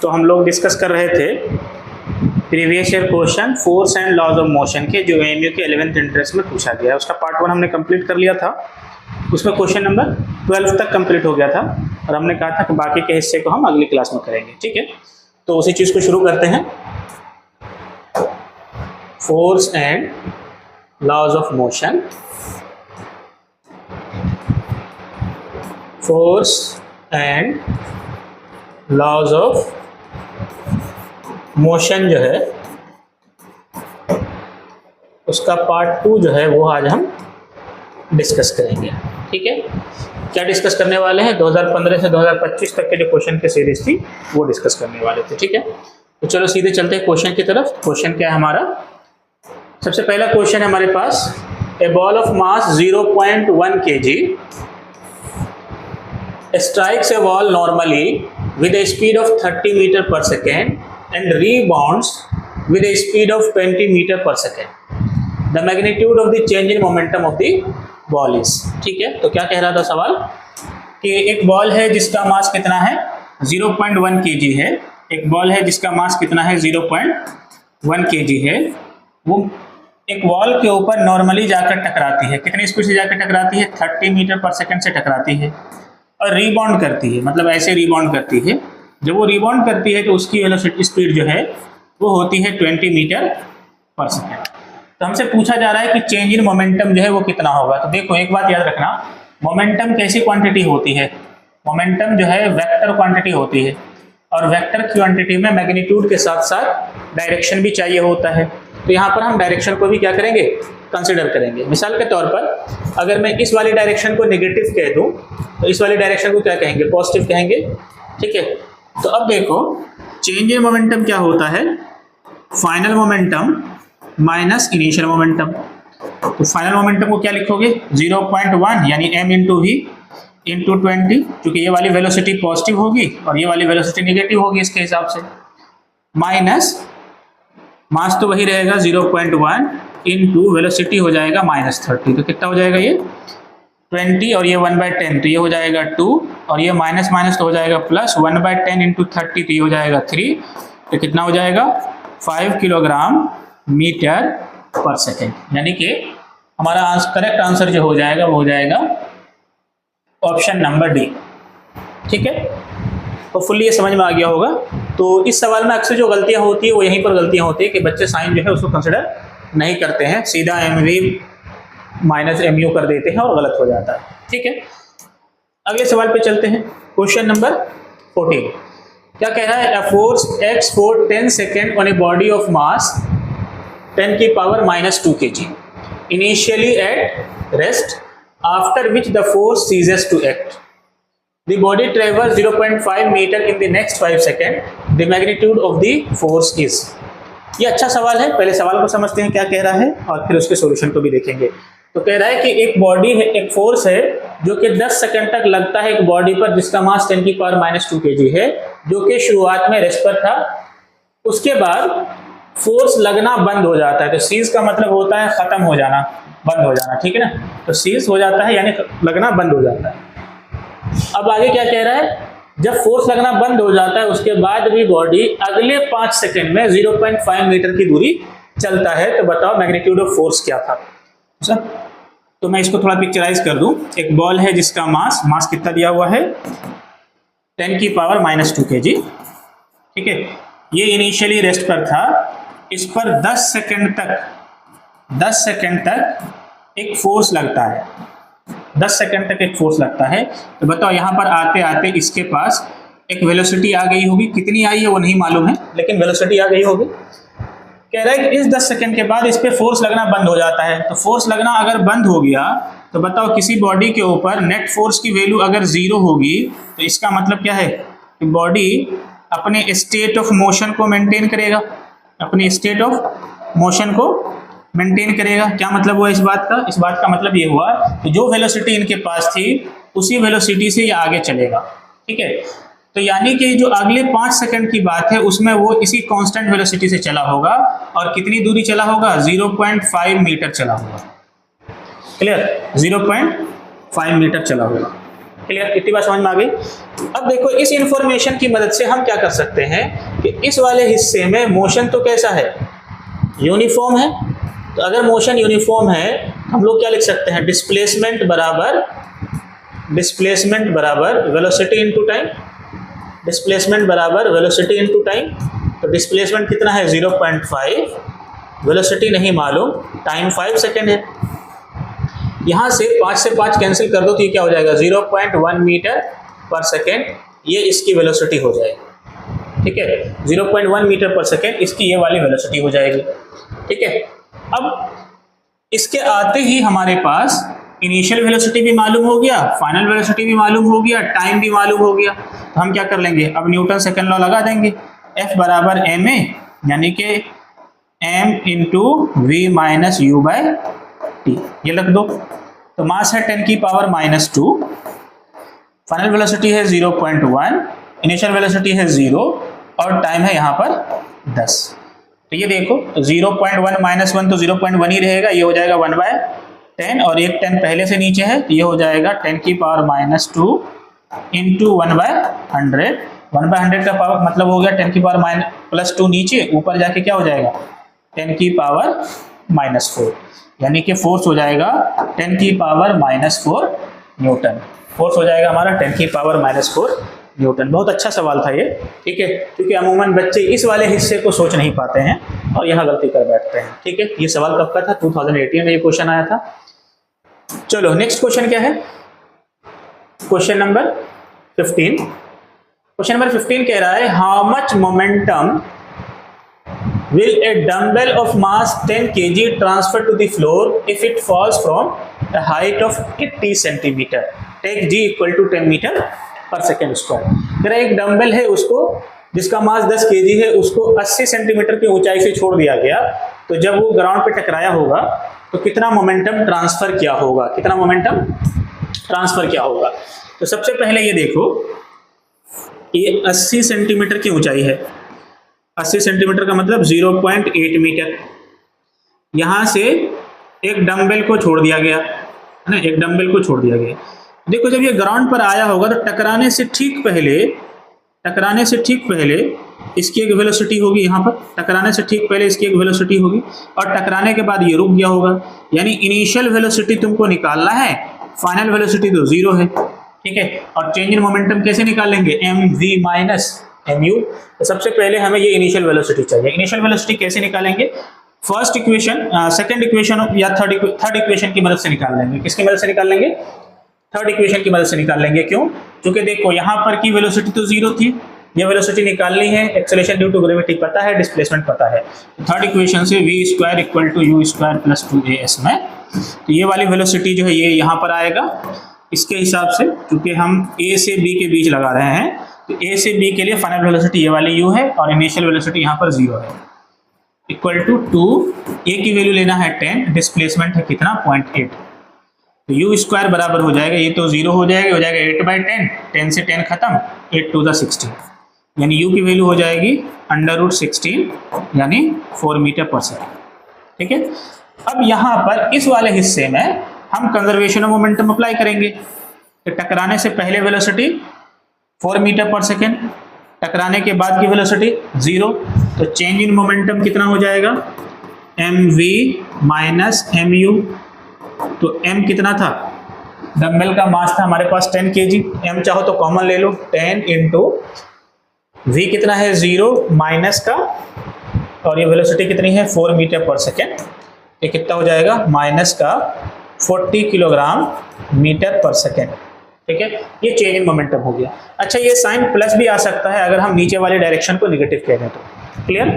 तो हम लोग डिस्कस कर रहे थे previous year question force and laws of motion के, जो एएमयू के 11th इंटरेस्ट में पूछा गया है। उसका पार्ट 1 हमने कंप्लीट कर लिया था। उसमें क्वेश्चन नंबर 12 तक कंप्लीट हो गया था और हमने कहा था कि बाकी के हिस्से को हम अगली क्लास में करेंगे। ठीक है, तो उसी चीज़ को शुरू करते हैं। Force and laws of motion. Force and laws of motion जो है उसका पार्ट 2 जो है वो आज हम डिस्कस करेंगे। ठीक है, क्या डिस्कस करने वाले हैं? 2015 से 2025 तक के जो क्वेश्चन की सीरीज थी वो डिस्कस करने वाले थे। ठीक है, तो चलो सीधे चलते हैं क्वेश्चन की तरफ। क्वेश्चन क्या है हमारा? सबसे पहला क्वेश्चन है हमारे पास, a ball of mass 0.1 kg strikes a wall normally with a speed of 30 meter per second and rebounds with a speed of 20 meter per second. The magnitude of the change in momentum of the ball is. ठीक है, तो क्या कह रहा था सवाल कि एक बॉल है जिसका मास कितना है 0.1 kg है। एक बॉल है जिसका मास कितना है 0.1 kg है। वो एक वॉल के ऊपर नॉर्मली जाकर टकराती है। कितनी स्पीड से जाकर टकराती है? 30 मीटर पर सेकंड से टकराती है और रीबाउंड करती है, मतलब ऐसे रीबाउंड करती है। जब वो रीबाउंड करती है तो उसकी वेलोसिटी स्पीड जो है वो होती है 20 मीटर पर सेकेंड। तो हमसे पूछा जा रहा है कि चेंज इन मोमेंटम जो है वो कितना होगा। तो देखो एक बात याद रखना, मोमेंटम कैसी क्वांटिटी होती है? मोमेंटम जो है वेक्टर क्वांटिटी होती है और वेक्टर क्वांटिटी में मैग्नीट्यूड के साथ साथ डायरेक्शन भी चाहिए होता है। तो यहाँ पर हम डायरेक्शन को भी क्या करेंगे? कंसिडर करेंगे। मिसाल के तौर पर अगर मैं इस वाली डायरेक्शन को नेगेटिव कह दूँ तो इस वाली डायरेक्शन को क्या कहेंगे? पॉजिटिव कहेंगे। ठीक है, तो अब देखो चेंज इन मोमेंटम क्या होता है? Final momentum minus initial momentum. तो फाइनल मोमेंटम को क्या लिखोगे? 0.1 यानी m इंटू v इंटू 20, क्योंकि ये वाली वेलोसिटी पॉजिटिव होगी और ये वाली वेलोसिटी नेगेटिव होगी इसके हिसाब से, माइनस मास तो वही रहेगा 0.1 इंटू वेलोसिटी हो जाएगा -30। तो कितना हो जाएगा ये 20 और ये 1/10, तो ये हो जाएगा 2 और ये माइनस माइनस तो हो जाएगा प्लस 1/10 इंटू 30, तो ये हो जाएगा 3। तो कितना हो जाएगा 5 किलोग्राम मीटर पर सेकेंड। यानी कि हमारा करेक्ट आंसर जो हो जाएगा वो हो जाएगा ऑप्शन नंबर डी। ठीक है, तो फुल्ली ये समझ में आ गया होगा। तो इस सवाल में अक्सर जो गलतियां होती है वो यहीं पर गलतियां होती है कि बच्चे साइन जो है उसको कंसिडर नहीं करते हैं, सीधा mv माइनस mu कर देते हैं और गलत हो जाता है। ठीक है, अगले सवाल पे चलते हैं। क्वेश्चन नंबर 14 क्या कह रहा है? A force act for 10 second on a body of mass 10 की power -2 kg initially at rest after which the force ceases to act. The body travels 0.5 meter in the next 5 seconds. The magnitude of the force is. ये अच्छा सवाल है। पहले सवाल को समझते हैं क्या कह रहा है और फिर उसके सॉल्यूशन को भी देखेंगे। तो कह रहा है कि एक बॉडी है, एक फोर्स है जो कि 10 सेकंड तक लगता है एक बॉडी पर जिसका मास 10 की पावर -2 kg है, जो कि शुरुआत में रेस्ट पर था। उसके बाद फोर्स लगना बंद हो जाता है। तो सीज का मतलब होता है खत्म हो जाना, बंद हो जाना। ठीक है ना, तो सीज हो जाता है यानी लगना बंद हो जाता है। अब आगे क्या कह रहा है? जब फोर्स लगना बंद हो जाता है उसके बाद भी बॉडी अगले 5 सेकंड में 0.5 मीटर की दूरी चलता है। तो बताओ मैग्नीट्यूड ऑफ फोर्स क्या था? सर तो मैं इसको थोड़ा पिक्चराइज कर दूं। एक बॉल है जिसका मास कितना दिया हुआ है 10 की पावर -2 kg। ठीक है, ये इनिशियली रेस्ट पर था। इस पर 10 सेकंड तक एक फोर्स लगता है। 10 सेकंड तक एक फोर्स लगता है। तो बताओ यहाँ पर आते आते इसके पास एक वेलोसिटी आ गई होगी। कितनी आई है वो नहीं मालूम है, लेकिन वेलोसिटी आ गई होगी। कह रहा है कि इस 10 सेकंड के बाद इस पे फोर्स लगना बंद हो जाता है। तो फोर्स लगना अगर बंद हो गया तो बताओ किसी बॉडी के ऊपर नेट फोर्स की वैल्यू अगर 0 होगी तो इसका मतलब क्या है कि बॉडी अपने स्टेट ऑफ मोशन को मेंटेन करेगा। अपनी स्टेट ऑफ मोशन को मेंटेन करेगा। क्या मतलब हुआ इस बात का? इस बात का मतलब ये हुआ कि जो वेलोसिटी इनके पास थी उसी वेलोसिटी से ये आगे चलेगा। ठीक है, तो यानी कि जो अगले 5 सेकंड की बात है उसमें वो इसी कांस्टेंट वेलोसिटी से चला होगा। और कितनी दूरी चला होगा? 0.5 मीटर चला होगा। क्लियर? 0.5 मीटर चला होगा। क्लियर, इतनी बात समझ में आ गई। अब देखो इस इंफॉर्मेशन की मदद से हम क्या कर सकते हैं कि इस वाले हिस्से में मोशन तो कैसा है, यूनिफॉर्म है। तो अगर मोशन यूनिफॉर्म है हम लोग क्या लिख सकते हैं, डिस्प्लेसमेंट बराबर वेलोसिटी इनटू टाइम, डिस्प्लेसमेंट बराबर वेलोसिटी इनटू टाइम। तो डिस्प्लेसमेंट कितना है 0.5, वेलोसिटी नहीं मालूम, टाइम 5 सेकेंड है। यहाँ से 5 से 5 कैंसिल कर दो तो ये क्या हो जाएगा 0.1 मीटर पर सेकेंड, ये इसकी वेलोसिटी हो जाएगी। ठीक है, 0.1 मीटर पर सेकेंड इसकी ये वाली वेलोसिटी हो जाएगी। ठीक है, अब इसके आते ही हमारे पास इनिशियल वेलोसिटी भी मालूम हो गया, फाइनल वेलोसिटी भी मालूम हो गया, टाइम भी मालूम हो गया। तो हम क्या कर लेंगे, अब न्यूटन सेकंड लॉ लगा देंगे, F बराबर ma, यानी कि m into v minus u by t, ये लिख दो। तो मास है 10 की पावर -2, फाइनल वेलोसिटी है 0.1, इनिशियल वेलोसिटी है 0 और टाइम है यहाँ पर 10। तो ये देखो 0.1 माइनस 1 तो 0.1 ही रहेगा, ये हो जाएगा 1/10 और एक 10 पहले से नीचे है तो ये हो जाएगा 10 की पावर -2 इंटू 1/100। 1/100 का पावर मतलब हो गया 10 की पावर +2 नीचे, ऊपर जाके क्या हो जाएगा 10 की पावर -4, यानी कि फोर्स हो जाएगा 10 की पावर -4 न्यूटन। फोर्स हो जाएगा हमारा 10 की पावर -4 न्यूटन। बहुत अच्छा सवाल था ये। ठीक है, क्योंकि अमूमन बच्चे इस वाले हिस्से को सोच नहीं पाते हैं और यहाँ गलती कर बैठते हैं। ठीक है, ये सवाल कब का था, 2018 में ये क्वेश्चन आया था। चलो नेक्स्ट क्वेश्चन क्या है, क्वेश्चन नंबर 15। क्वेश्चन नंबर 15 कह रहा है how much momentum will a dumbbell of mass 10 kg transfer to the floor if it falls from a height of 80 cm? Take g equal to 10 metre per second square. मेरा एक dumbbell है उसको जिसका मास 10 kg है, उसको 80 centimetre की ऊंचाई से छोड़ दिया गया, तो जब वो ग्राउंड पे टकराया होगा तो कितना मोमेंटम ट्रांसफर किया होगा, कितना मोमेंटम ट्रांसफर किया होगा। तो सबसे पहले ये देखो, ये 80 सेंटीमीटर की ऊंचाई है, 80 सेंटीमीटर का मतलब 0.8 मीटर। यहाँ से एक डम्बल को छोड़ दिया गया है ना, एक डम्बल को छोड़ दिया गया। देखो जब ये ग्राउंड पर आया होगा तो टकराने से ठीक पहले इसकी एक वेलोसिटी होगी, यहाँ पर टकराने से ठीक पहले इसकी एक वेलोसिटी होगी और टकराने के बाद ये रुक गया होगा, यानी इनिशियल वेलोसिटी तुमको निकालना है, फाइनल वेलोसिटी तो 0 है। ठीक है, और चेंज इन मोमेंटम कैसे निकालेंगे, mv माइनस mu। तो सबसे पहले हमें ये इनिशियल वेलोसिटी चाहिए। इनिशियल वेलोसिटी कैसे निकालेंगे, फर्स्ट इक्वेशन, सेकंड इक्वेशन या थर्ड इक्वेशन की मदद से निकाल लेंगे। किसकी मदद से निकाल लेंगे, थर्ड इक्वेशन की मदद से निकाल लेंगे। क्यों, क्योंकि देखो यहाँ पर की वेलोसिटी तो 0 थी, ये वेलोसिटी निकालनी है, एक्सेलरेशन ड्यू टू ग्रेविटी पता है, डिस्प्लेसमेंट पता है। थर्ड इक्वेशन से v square equal to u square plus 2as में, तो ये वाली वेलोसिटी जो है ये यहाँ पर आएगा। इसके हिसाब से क्योंकि हम a से b के बीच लगा रहे हैं, तो a से b के लिए फाइनल वेलोसिटी ये वाली u है और इनिशियल वेलोसिटी यहाँ पर 0 है, इक्वल टू 2, a की वैल्यू लेना है 10, डिस्प्लेसमेंट है कितना 0.8, तो u स्क्वायर बराबर हो जाएगा, ये तो 0 हो जाएगा 8/10, 10 से 10 खत्म, 8 to the 16, यानी u की वैल्यू हो जाएगी √16 यानी 4 मीटर पर सेकेंड। ठीक है, अब यहाँ पर इस वाले हिस्से में हम कंजर्वेशन ऑफ मोमेंटम अप्लाई करेंगे। तो टकराने से पहले वेलोसिटी 4 मीटर पर सेकेंड, टकराने के बाद की वेलोसिटी 0, तो चेंज इन मोमेंटम कितना हो जाएगा mv माइनस mu। तो m कितना था, डम्बल का मास था हमारे पास 10 kg, m चाहो तो कॉमन ले लो, 10 इंटू v कितना है 0 माइनस का, और ये वेलोसिटी कितनी है 4 मीटर पर सेकेंड, ये कितना हो जाएगा माइनस का 40 किलोग्राम मीटर पर सेकेंड। ठीक है, ये चेंज इन मोमेंटम हो गया। अच्छा, ये साइन प्लस भी आ सकता है अगर हम नीचे वाले डायरेक्शन को निगेटिव कह दें तो, क्लियर।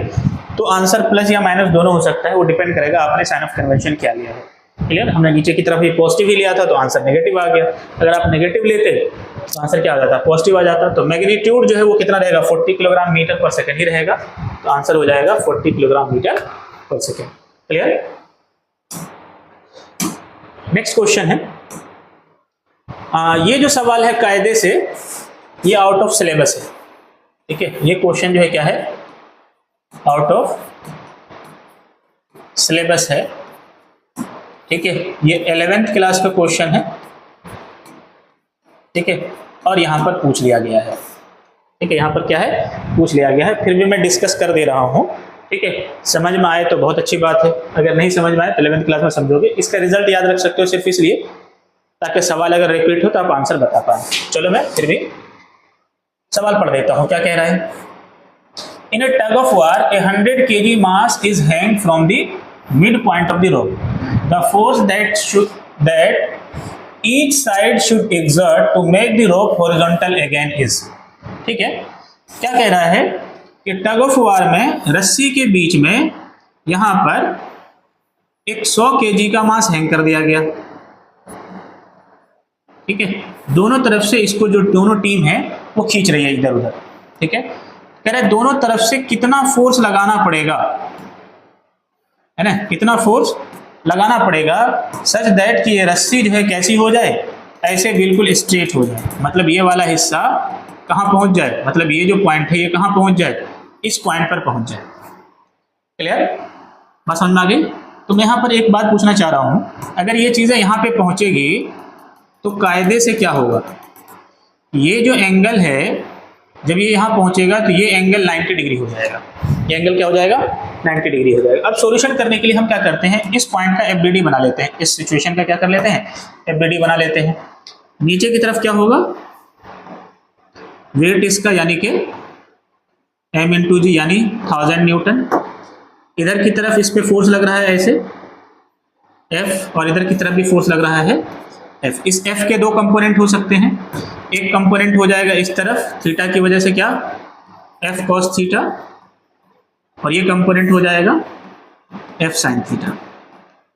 तो आंसर प्लस या माइनस दोनों हो सकता है, वो डिपेंड करेगा आपने साइन ऑफ कन्वेंशन क्या लिया है। क्लियर, हमने नीचे की तरफ ही पॉजिटिव ही लिया था तो आंसर नेगेटिव आ गया, अगर आप नेगेटिव लेते तो आंसर क्या आ जाता, पॉजिटिव आ जाता। तो मैग्नीट्यूड जो है वो कितना रहेगा 40 किलोग्राम मीटर पर सेकेंड ही रहेगा, तो आंसर हो जाएगा 40 kilogram metre per second. Clear, next question है, ये जो सवाल है कायदे से ये आउट ऑफ सिलेबस है। ठीक है, ये क्वेश्चन जो है क्या है, आउट ऑफ सिलेबस है। ठीक है, ये 11th क्लास का क्वेश्चन है, ठीक है, और यहाँ पर पूछ लिया गया है। ठीक है, यहाँ पर क्या है, पूछ लिया गया है, फिर भी मैं डिस्कस कर दे रहा हूँ। ठीक है, समझ में आए तो बहुत अच्छी बात है, अगर नहीं समझ में आए तो 11th क्लास में समझोगे। इसका रिजल्ट याद रख सकते हो सिर्फ इसलिए ताकि सवाल अगर रिपीट हो तो आप आंसर बता पाए। चलो मैं फिर भी सवाल पढ़ देता हूँ, क्या कह रहा है। इन a tug of war, a 100 kg mass is hanged from the midpoint of the rope. The force that each side should exert to make the rope horizontal again is. ठीक है, क्या कह रहा है कि टग ऑफ वार में रस्सी के बीच में यहां पर एक 100 kg का मास हैंग कर दिया गया। ठीक है, दोनों तरफ से इसको जो दोनों टीम है वो खींच रही है इधर उधर। ठीक है, कह रहे दोनों तरफ से कितना फोर्स लगाना पड़ेगा, है ना, कितना फोर्स लगाना पड़ेगा सच दैट कि ये रस्सी जो है कैसी हो जाए, ऐसे बिल्कुल स्ट्रेट हो जाए। मतलब ये वाला हिस्सा कहाँ पहुंच जाए, मतलब ये जो पॉइंट है ये कहाँ पहुंच जाए, इस पॉइंट पर पहुंच जाए। क्लियर, बस समझ में आ गई। तो मैं यहाँ पर एक बात पूछना चाह रहा हूँ, अगर ये चीज़ें यहाँ पे पहुँचेगी तो कायदे से क्या होगा, ये जो एंगल है जब ये यहाँ पहुँचेगा तो ये एंगल 90 डिग्री हो जाएगा। ये एंगल क्या हो जाएगा, 90 डिग्री हो जाएगा। अब सॉल्यूशन करने के लिए हम क्या करते हैं, इस पॉइंट का एफडीडी बना लेते हैं, इस सिचुएशन का क्या कर लेते हैं, एफडीडी बना लेते हैं। नीचे की तरफ क्या होगा, वेट इसका यानी कि m/g यानी 1000 न्यूटन। इधर की तरफ इस पे फोर्स लग रहा है ऐसे F, और इधर की तरफ भी फोर्स लग रहा है F। इस F के दो कंपोनेंट हो सकते हैं, एक कंपोनेंट हो जाएगा इस तरफ थीटा की वजह से क्या, F cos थीटा, और ये कंपोनेंट हो जाएगा F sin थीटा।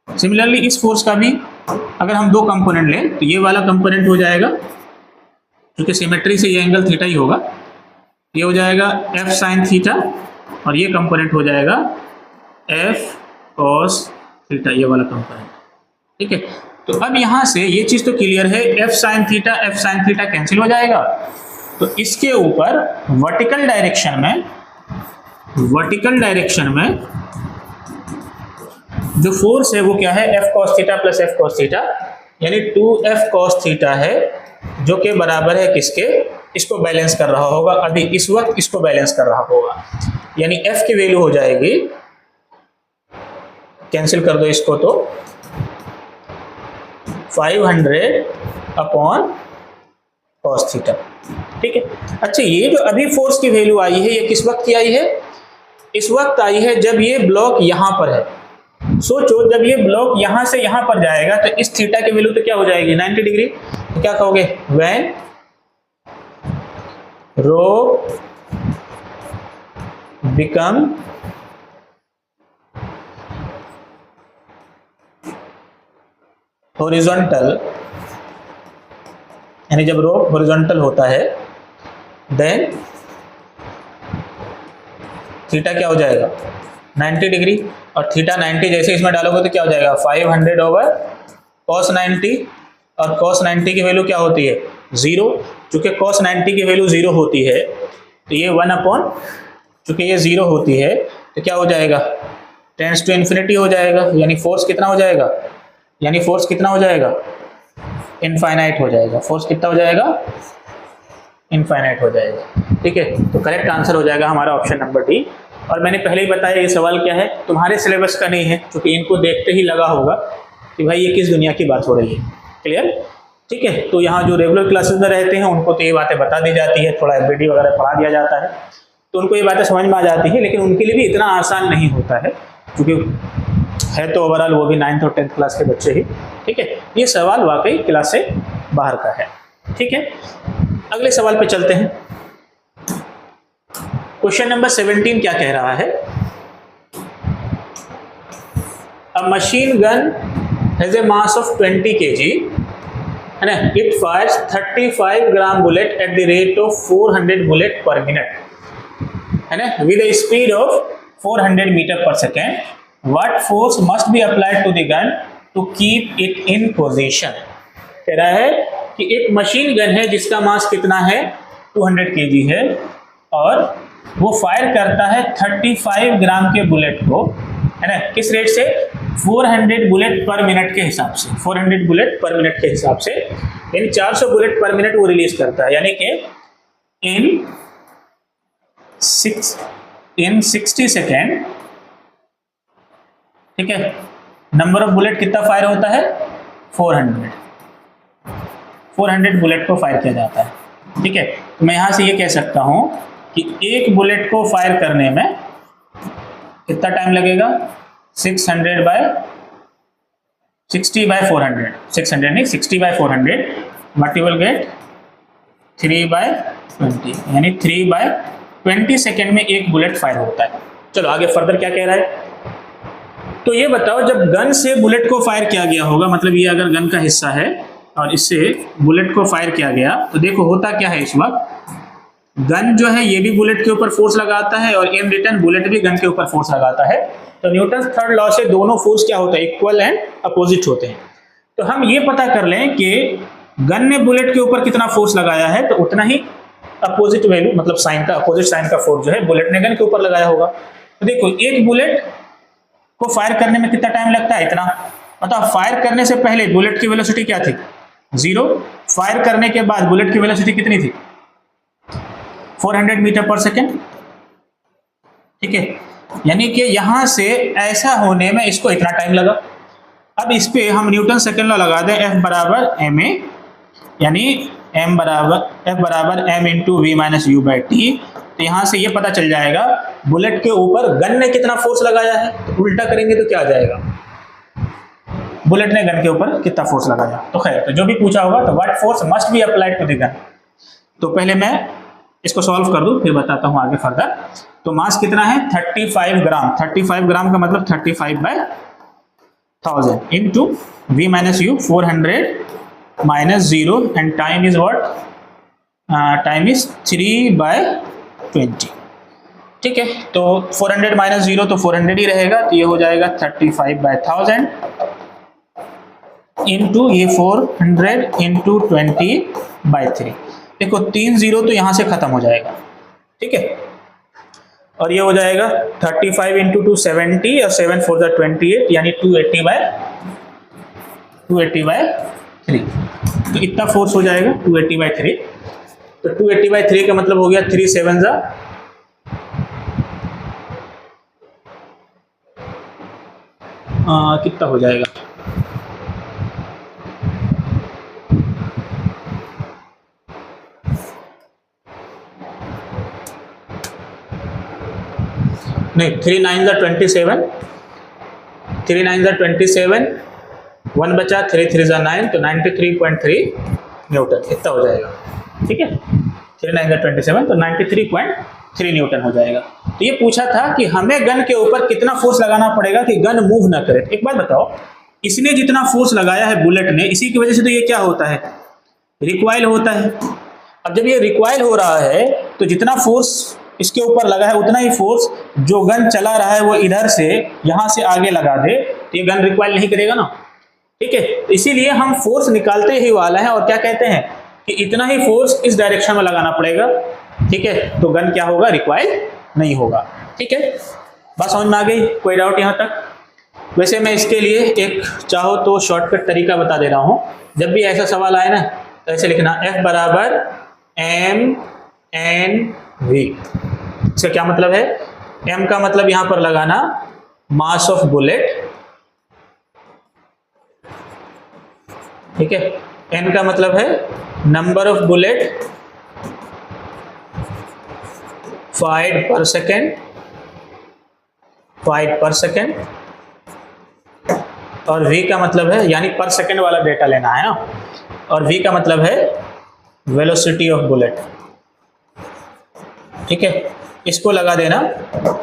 सिमिलरली इस फोर्स का भी अगर हम दो कंपोनेंट लें तो ये वाला कंपोनेंट हो जाएगा, क्योंकि सिमेट्री से ये एंगल थीटा ही होगा, ये हो जाएगा F sin थीटा, और ये कंपोनेंट हो जाएगा F cos थीटा, ये वाला कंपोनेंट। ठीक है, तो अब यहाँ से ये चीज़ तो क्लियर है, F sin थीटा कैंसिल हो जाएगा। तो इसके ऊपर वर्टिकल डायरेक्शन में जो फोर्स है वो क्या है, F cos theta plus F cos theta, यानी 2F cos थीटा है, जो कि बराबर है किसके, इसको बैलेंस कर रहा होगा, अभी इस वक्त इसको बैलेंस कर रहा होगा। यानी F की वैल्यू हो जाएगी, कैंसिल कर दो इसको, तो 500 अपॉन cos थीटा। ठीक है, अच्छा ये जो अभी फोर्स की वैल्यू आई है ये किस वक्त की आई है, इस वक्त आई है जब ये ब्लॉक यहां पर है। सोचो जब ये ब्लॉक यहां से यहां पर जाएगा तो इस थीटा की वैल्यू तो क्या हो जाएगी, 90 डिग्री। तो क्या कहोगे, व्हेन रो बिकम हॉरिजॉन्टल, यानी जब रो हॉरिजॉन्टल होता है देन थीटा क्या हो जाएगा, 90 डिग्री, और थीटा 90 जैसे इसमें डालोगे तो क्या हो जाएगा 500 ओवर cos 90, और cos 90 की वैल्यू क्या होती है 0, चूंकि cos 90 की वैल्यू 0 होती है तो ये 1 अपॉन, चूंकि ये 0 होती है तो क्या हो जाएगा, टेंड्स टू इन्फिनिटी हो जाएगा, यानी फोर्स कितना हो जाएगा, इनफाइनाइट हो जाएगा। फोर्स कितना हो जाएगा, इनफाइनाइट हो जाएगा। ठीक है, तो करेक्ट आंसर हो जाएगा हमारा ऑप्शन नंबर डी। और मैंने पहले ही बताया ये सवाल क्या है, तुम्हारे सिलेबस का नहीं है, क्योंकि इनको देखते ही लगा होगा कि भाई ये किस दुनिया की बात हो रही है। क्लियर, ठीक है। तो यहाँ जो रेगुलर क्लासेस में रहते हैं उनको तो ये बातें बता दी जाती है, थोड़ा एफबीडी वगैरह पढ़ा दिया जाता है, तो उनको ये बातें समझ में आ जाती है, लेकिन उनके लिए भी इतना आसान नहीं होता है, क्योंकि है तो ओवरऑल वो भी 9th और 10th क्लास के बच्चे ही। ठीक है, ये सवाल वाकई क्लास से बाहर का है। ठीक है, अगले सवाल पे चलते हैं। क्वेश्चन नंबर 17 क्या कह रहा है, a machine gun has a mass of 20 kg, है ना, it fires 35 gram bullet at the rate of 400 bullet per minute, है ना, with a speed of 400 meter per second, what force must be applied to the gun to keep it in position. कह रहा है कि एक machine gun है जिसका मास कितना है 200 kg है, और वो फायर करता है 35 ग्राम के बुलेट को, है ना, किस रेट से 400 बुलेट पर मिनट के हिसाब से, 400 बुलेट पर मिनट के हिसाब से, यानी 400 बुलेट पर मिनट वो रिलीज करता है, यानी कि इन 60 सेकेंड, ठीक है, नंबर ऑफ बुलेट कितना फायर होता है? 400 बुलेट को फायर किया जाता है, ठीक है। तो मैं यहां से ये कह सकता हूं कि एक बुलेट को फायर करने में कितना टाइम लगेगा? 600 बाय 400, 600 नहीं 60 by 400, what you will get 3 by 20, यानी 3 बाय 20 सेकेंड में एक बुलेट फायर होता है। चलो आगे फर्दर क्या कह रहा है, तो ये बताओ जब गन से बुलेट को फायर किया गया होगा, मतलब ये अगर गन का हिस्सा है और इससे बुलेट को फायर किया गया, तो देखो होता क्या है, इस वक्त गन जो है ये भी बुलेट के ऊपर फोर्स लगाता है और इन रिटर्न बुलेट भी गन के ऊपर फोर्स लगाता है। तो न्यूटन थर्ड लॉ से दोनों फोर्स क्या होता है? इक्वल एंड अपोजिट होते हैं। तो हम ये पता कर लें कि गन ने बुलेट के ऊपर कितना फोर्स लगाया है, तो उतना ही अपोजिट वैल्यू, मतलब साइन का अपोजिट साइन का फोर्स जो है बुलेट ने गन के ऊपर लगाया होगा। तो देखो एक बुलेट को फायर करने में कितना टाइम लगता है? इतना। मतलब फायर करने से पहले बुलेट की वेलोसिटी क्या थी? 0। फायर करने के बाद बुलेट की वेलोसिटी कितनी थी? 400 मीटर पर सेकेंड, ठीक है। यानी कि यहां से ऐसा होने में इसको इतना टाइम लगा। अब इस पे हम न्यूटन सेकेंड लॉ लगा दें, F बराबर ma, यानी F बराबर m into v minus u by t. तो यहां से ये पता चल जाएगा बुलेट के ऊपर गन ने कितना फोर्स लगाया है। तो उल्टा करेंगे तो क्या आ जाएगा? बुलेट ने गन के ऊपर कितना फोर्स लगाया। तो खैर, तो जो भी पूछा होगा, तो what force must be applied to the gun. तो पहले मैं इसको सॉल्व कर दूं, फिर बताता हूं आगे फर्दर। तो मास कितना है? 35 ग्राम। 35 ग्राम का मतलब 35 by 1000 into v minus u 400 minus 0 and time is what? Time is 3 by 20, ठीक है। तो 400 माइनस 0 तो 400 ही रहेगा, तो ये हो जाएगा 35 बाय 1000 इंटू ये 400 इंटू 20 बाय 3। देखो 3 0 तो यहां से खत्म हो जाएगा, ठीक है। और ये हो जाएगा 35 इंटू 2 70 और 7 4 28, यानी 280 बाय 3। तो इतना फोर्स हो जाएगा 280 बाय 3। तो 280 बाय 3 का मतलब हो गया 3 7 कितना हो जाएगा? नहीं, 3 9 27, 3 9 27, 1 बचा, 3 3 9, तो 93.3 न्यूटन इतना हो जाएगा, ठीक है। 3 9 27 तो 93.3 न्यूटन हो जाएगा। तो ये पूछा था कि हमें गन के ऊपर कितना फोर्स लगाना पड़ेगा कि गन मूव ना करे। एक बात बताओ, इसने जितना फोर्स लगाया है बुलेट ने, इसी की वजह से तो ये क्या होता है? रिक्वाइल होता है। अब जब ये रिक्वाइल हो रहा है तो जितना फोर्स इसके ऊपर लगा है उतना ही फोर्स जो गन चला रहा है वो इधर से यहां से आगे लगा दे, तो ये गन रिक्वाइल नहीं करेगा ना, ठीक है। इसीलिए हम फोर्स निकालते ही वाला है और क्या कहते हैं कि इतना ही फोर्स इस डायरेक्शन में लगाना पड़ेगा, ठीक है। तो गन क्या होगा? रिक्वाइल नहीं होगा, ठीक है। बस समझ में आ गई? कोई डाउट यहां तक? वैसे मैं इसके लिए एक चाहो तो शॉर्टकट तरीका बता दे रहा हूं। जब भी ऐसा सवाल आए ना तो ऐसे लिखना, F बराबर m n v। इसका क्या मतलब है? m का मतलब यहां पर लगाना मास ऑफ बुलेट, ठीक है। n का मतलब है नंबर ऑफ बुलेट फायर्ड पर सेकेंड, और v का मतलब है, यानी पर सेकेंड वाला डेटा लेना है ना, और v का मतलब है वेलोसिटी ऑफ बुलेट, ठीक है। इसको लगा देना,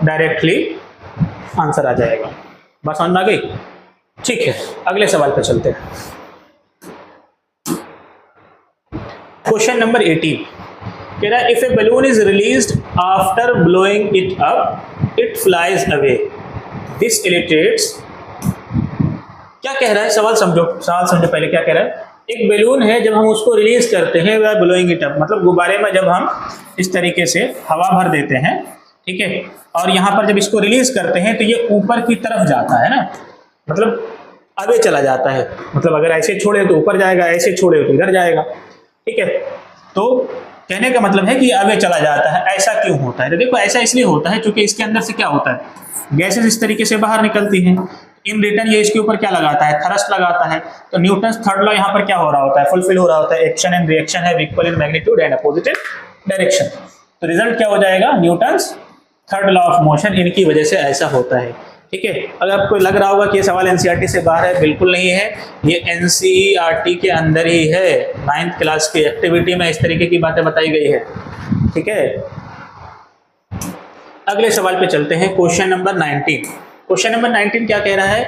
डायरेक्टली आंसर आ जाएगा। बात समझ में आ गई? ठीक है, अगले सवाल पे चलते हैं। क्वेश्चन नंबर 18 कह रहा है, if a balloon is released after blowing it up it flies away, this illustrates. क्या कह रहा है? सवाल समझो पहले क्या कह रहा है। एक बैलून है, जब हम उसको रिलीज करते हैं वे ब्लोइंग इट अप, मतलब गुब्बारे में जब हम इस तरीके से हवा भर देते हैं, ठीक है, और यहाँ पर जब इसको रिलीज करते हैं तो ये ऊपर की तरफ जाता है ना, मतलब अवे चला जाता है, मतलब अगर ऐसे छोड़े तो ऊपर जाएगा, ऐसे छोड़े तो इधर जाएगा। ठीक है, तो कहने का मतलब है कि अवे चला जाता है। ऐसा क्यों होता है? तो देखो ऐसा इसलिए होता है क्योंकि इसके अंदर से क्या होता है, गैसेस इस तरीके से बाहर निकलती हैं। इन रिटर्न ये इसके ऊपर क्या लगाता है, थ्रस्ट लगाता है। तो न्यूटन्स थर्ड लॉ यहाँ पर क्या हो रहा होता है, फुलफिल हो रहा होता है। एक्शन एंड रिएक्शन है equal in magnitude and opposite in direction. तो रिजल्ट क्या हो जाएगा, Newton's third law of motion, इनकी वजह से ऐसा होता है। ठीक है, अगर आपको लग रहा होगा कि ये सवाल एनसीईआरटी से बाहर है, बिल्कुल नहीं है, ये एनसीईआरटी के अंदर ही है। 9th क्लास की एक्टिविटी में इस तरीके की बातें बताई गई है। ठीक है, अगले सवाल पे चलते हैं, क्वेश्चन नंबर 19। क्वेश्चन नंबर 19 क्या कह रहा है,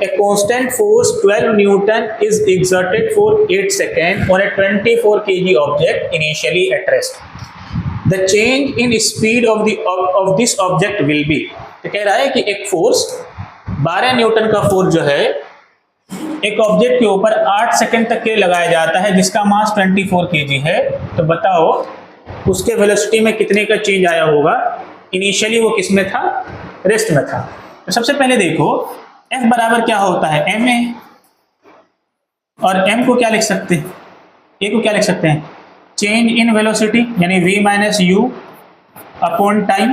a constant force 12 Newton is exerted for 8 second on A 24 kg object initially at rest. The change in speed of this object will be. तो कह रहा है कि एक फोर्स 12 न्यूटन का फोर्स जो है एक ऑब्जेक्ट के ऊपर 8 सेकंड तक के लिए लगाया जाता है, जिसका मास 24 kg है। तो बताओ उसके वेलोसिटी में कितने का चेंज आया होगा। इनिशियली वो किस में था, रेस्ट में था। तो सबसे पहले देखो F बराबर क्या होता है, m है, और m को क्या लिख सकते हैं, a को क्या लिख सकते हैं, चेंज इन वेलोसिटी यानी v minus you upon time.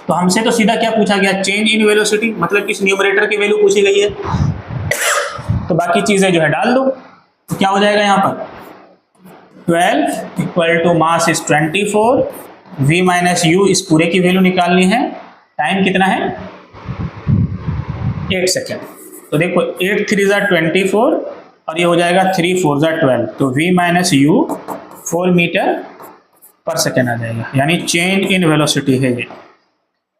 तो हमसे तो सीधा क्या पूछा गया, चेंज इन वेलोसिटी, मतलब इस न्यूमरेटर की वैल्यू पूछी गई है। तो बाकी चीजें जो है डाल दो, तो क्या हो जाएगा यहाँ पर 12 equal to mass is 24, v minus u, इस पूरे की वैल्यू निकालनी है। टाइम कितना है 8 सेकेंड। तो देखो 8 3 ज़ा 24 और ये हो जाएगा 3 4 ज़ा 12। तो v minus you 4 metre per second आ जाएगा, यानी चेंज इन वेलोसिटी है ये।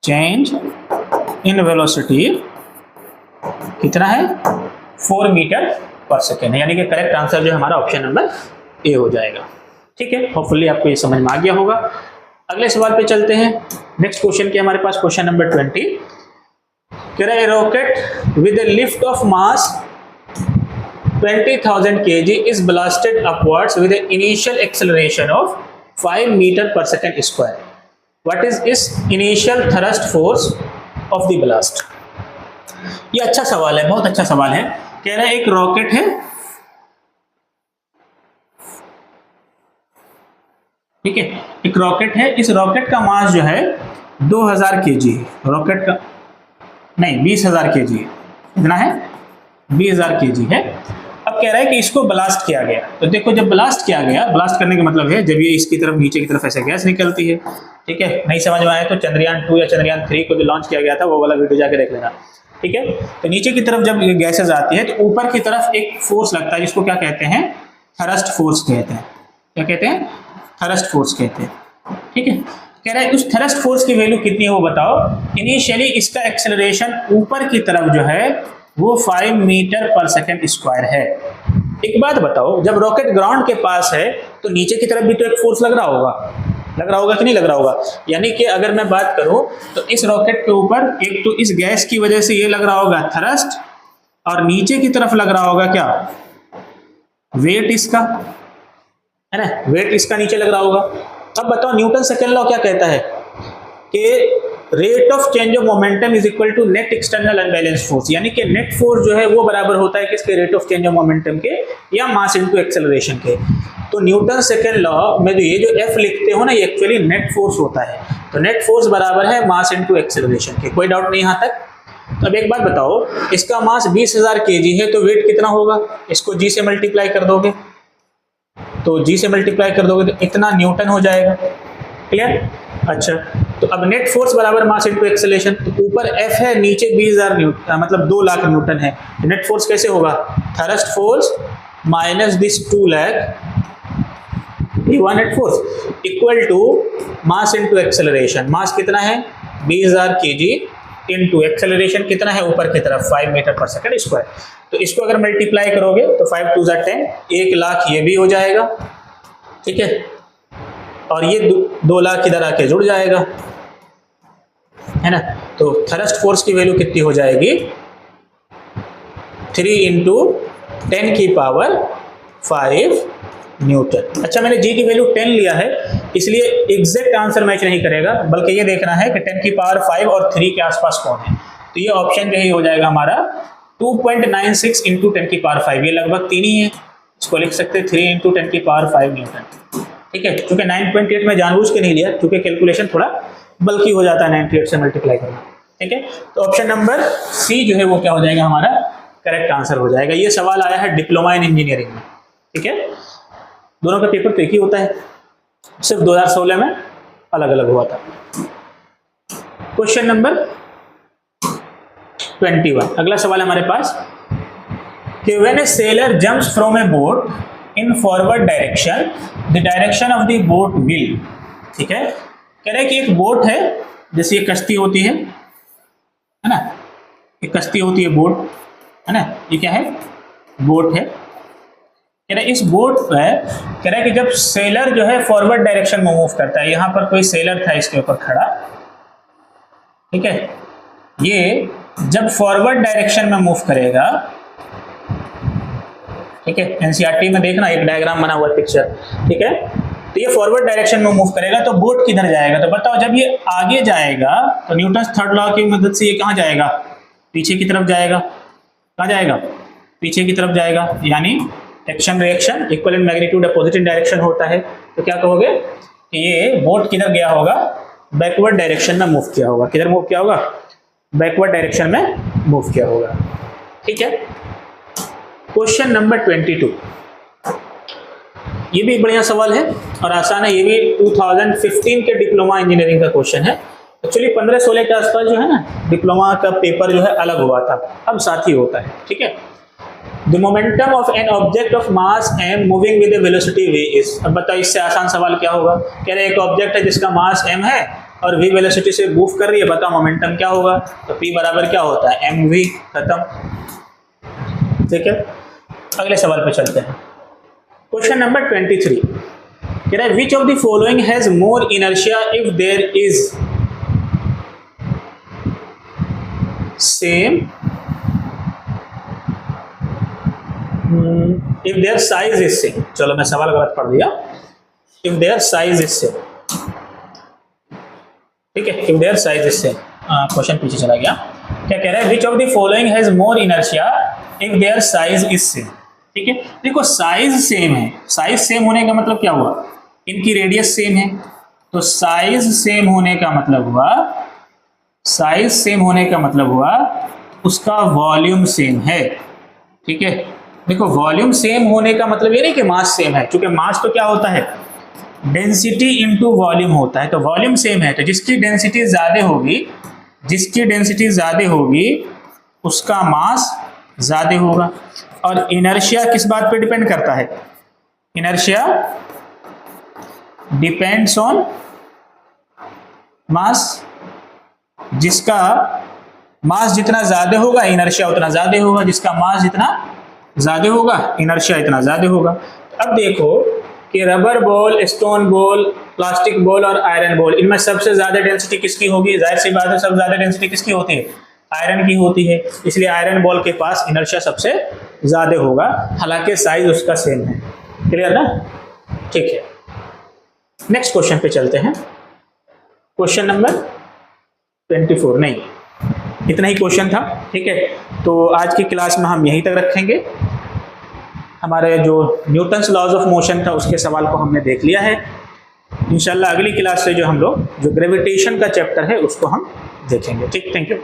चेंज इन वेलोसिटी कितना है 4 मीटर पर सेकेंड है, यानी कि करेक्ट आंसर जो हमारा ऑप्शन नंबर ए हो जाएगा। ठीक है, होपफुली आपको ये समझ में आ गया होगा। अगले सवाल पे चलते हैं। नेक्स्ट क्वेश्चन के हमारे पास question number 20। A rocket with a lift of mass 20,000 kg is blasted upwards with an initial acceleration of 5 meter per second square. What is its initial thrust force of the blast? ये अच्छा सवाल है, बहुत अच्छा सवाल है। कह रहा है एक रॉकेट है, ठीक है, एक रॉकेट है। इस रॉकेट का मास जो है 2000 kg है। रॉकेट का नहीं 20,000 kg है। कितना है 20,000 kg है। अब कह रहा है कि इसको ब्लास्ट किया गया। तो देखो जब ब्लास्ट किया गया, ब्लास्ट करने का मतलब है जब ये इसकी तरफ नीचे की तरफ ऐसे गैस निकलती है। ठीक है, नहीं समझ में आया तो चंद्रयान 2 या चंद्रयान 3 को जो लॉन्च किया गया था वो वाला वीडियो जाके देख लेना। ठीक है, तो नीचे की तरफ जब गैसेज आती है तो ऊपर की तरफ एक फोर्स लगता है, जिसको क्या कहते हैं, थ्रस्ट फोर्स कहते हैं। क्या कहते हैं, थ्रस्ट फोर्स कहते हैं। ठीक है, कह रहा है उस थ्रस्ट फोर्स की वैल्यू कितनी है वो बताओ। इनिशियली इसका एक्सेलरेशन ऊपर की तरफ जो है वो 5 मीटर पर सेकेंड स्क्वायर है। एक बात बताओ, जब रॉकेट ग्राउंड के पास है तो नीचे की तरफ भी तो एक फोर्स लग रहा होगा कि नहीं लग रहा होगा। यानी कि अगर मैं बात करूं तो इस रॉकेट के ऊपर एक तो इस गैस की वजह से ये लग रहा होगा थ्रस्ट, और नीचे की तरफ लग रहा होगा क्या, वेट इसका, है ना, वेट इसका नीचे लग रहा होगा। अब बताओ न्यूटन सेकंड लॉ क्या कहता है कि rate of change of momentum is equal to net external unbalance force, यानी कि नेट फोर्स जो है वो बराबर होता है किसके, rate of change of momentum के या मास इनटू एक्सेलरेशन के। तो न्यूटन सेकंड लॉ में जो ये जो एफ लिखते हो ना, ये एक्चुअली नेट फोर्स होता है। तो नेट फोर्स बराबर है मास इनटू एक्सेलरेशन के। कोई डाउट नहीं यहाँ तक। तो अब एक बात बताओ, इसका मास 20,000 kg है तो वेट कितना होगा, इसको जी से मल्टीप्लाई कर दोगे, तो जी से मल्टीप्लाई कर दोगे तो इतना न्यूटन हो जाएगा। क्लियर। अच्छा, तो अब नेट फोर्स बराबर मास इनटू एक्सेलरेशन, तो ऊपर एफ है, नीचे 20,000 न्यूटन, मतलब 2 लाख न्यूटन है। तो नेट फोर्स कैसे होगा, thrust force minus this 2 lakh, ये हुआ net force, equal to mass into acceleration. Mass कितना है 20,000 kg इनटू एक्सेलरेशन कितना है ऊपर की तरफ 5 मीटर पर सेकंड स्क्वायर। तो इसको अगर मल्टीप्लाई करोगे तो 5 2 10, 1 लाख ये भी हो जाएगा। ठीक है, और ये 2 लाख इधर आके जुड़ जाएगा, है ना। तो थ्रस्ट फोर्स की वैल्यू कितनी हो जाएगी, 3 इंटू 10 की पावर 5 न्यूटन। अच्छा, मैंने जी की वैल्यू 10 लिया है, इसलिए एग्जैक्ट आंसर मैच नहीं करेगा, बल्कि ये देखना है कि 10 की पावर 5 और 3 के आसपास कौन है। तो ये ऑप्शन जो है हो जाएगा हमारा 2.96 इंटू 10 की पावर 5, ये लगभग 3 ही है, इसको लिख सकते हैं 3 इंटू 10 की पावर 5 न्यूटन। ठीक है, क्योंकि 9.8 में जानबूझ के नहीं लिया, क्योंकि कैलकुलेशन थोड़ा बल्कि हो जाता है 98 से मल्टीप्लाई करना। ठीक है, तो ऑप्शन नंबर सी जो है वो क्या हो जाएगा, हमारा करेक्ट आंसर हो जाएगा। ये सवाल आया है डिप्लोमा इन इंजीनियरिंग में। ठीक है, दोनों का पेपर तो एक ही होता है, सिर्फ 2016 में अलग अलग हुआ था। क्वेश्चन नंबर 21, अगला सवाल हमारे पास कि when A seller jumps from A boat in forward direction the direction of the boat will. ठीक है, कह रहे हैं कि एक बोट है, जैसे ये कश्ती होती है ना, ये कश्ती होती है बोट, है ना, ये क्या है, बोट है। कह रहे इस बोट पर कह रहा है कि जब सेलर जो है फॉरवर्ड डायरेक्शन में मूव करता है, यहां पर कोई सेलर था इसके ऊपर खड़ा, ठीक है, ये जब फॉरवर्ड डायरेक्शन में मूव करेगा, ठीक है, एनसीईआरटी में देखना एक डायग्राम बना हुआ पिक्चर, ठीक है, तो ये फॉरवर्ड डायरेक्शन में मूव करेगा तो बोट किधर जाएगा, तो बताओ जब ये आगे जाएगा तो न्यूटन थर्ड लॉ की मदद से ये कहाँ जाएगा, पीछे की तरफ जाएगा। कहाँ जाएगा, पीछे की तरफ जाएगा, यानी action reaction equal in magnitude opposite in direction होता है। तो क्या कहोगे कि ये बोट किधर गया होगा, बैकवर्ड डायरेक्शन में मूव किया होगा। किधर मूव किया होगा, बैकवर्ड डायरेक्शन में मूव किया होगा। ठीक है, क्वेश्चन नंबर 22, ये भी एक बढ़िया सवाल है और आसान है, ये भी 2015 के डिप्लोमा इंजीनियरिंग का क्वेश्चन है। एक्चुअली 15-16 के आसपास जो है ना डिप्लोमा का पेपर जो है अलग हुआ था, अब साथ ही होता है। ठीक है, the momentum of an object of mass m moving with A velocity v is. अब बताओ इससे आसान सवाल क्या होगा, कह रहे एक ऑब्जेक्ट है जिसका मास m है और v वेलोसिटी से मूव कर रही है, बताओ मोमेंटम क्या होगा, तो p बराबर क्या होता है mv, खत्म। ठीक है, अगले सवाल पे चलते हैं। क्वेश्चन नंबर 23, कह रहा है which of the following has more inertia if there is same if their size is same। चलो मैं सवाल गलत पढ़ दिया, if their size is same। ठीक है, if their size is same, question पीछे चला गया। क्या कह रहा है, which of the following has more inertia if their size is same। ठीक है, देखो साइज सेम है, साइज सेम होने का मतलब क्या हुआ, इनकी रेडियस सेम है, तो साइज सेम होने का मतलब हुआ, साइज सेम होने का मतलब हुआ उसका वॉल्यूम सेम है। ठीक है, देखो वॉल्यूम सेम होने का मतलब ये नहीं कि मास सेम है, क्योंकि मास तो क्या होता है, डेंसिटी इनटू वॉल्यूम होता है, तो वॉल्यूम सेम है, तो जिसकी डेंसिटी ज्यादा होगी, जिसकी डेंसिटी ज्यादा होगी उसका मास ज्यादा होगा। और इनर्शिया किस बात पे डिपेंड करता है, इनर्शिया डिपेंड्स ऑन मास, जिसका मास जितना ज्यादा होगा इनर्शिया उतना ज्यादा होगा, जिसका मास जितना ज्यादा होगा इनर्शिया इतना ज्यादा होगा। अब देखो कि rubber ball, stone ball, plastic ball और आयरन बॉल, इनमें सबसे ज्यादा डेंसिटी किसकी होगी, जाहिर सी बात है सबसे ज्यादा डेंसिटी किसकी होती है, आयरन की होती है, इसलिए आयरन बॉल के पास इनर्शिया सबसे ज्यादा होगा, हालांकि साइज उसका सेम है। क्लियर ना, ठीक है, नेक्स्ट क्वेश्चन पे चलते हैं। क्वेश्चन नंबर 24, नहीं इतना ही क्वेश्चन था। ठीक है, तो आज की क्लास में हम यहीं तक रखेंगे। हमारे जो न्यूटन्स लॉज ऑफ मोशन था उसके सवाल को हमने देख लिया है। इंशाल्लाह अगली क्लास से जो हम लोग जो ग्रेविटेशन का चैप्टर है उसको हम देखेंगे। ठीक, थैंक यू।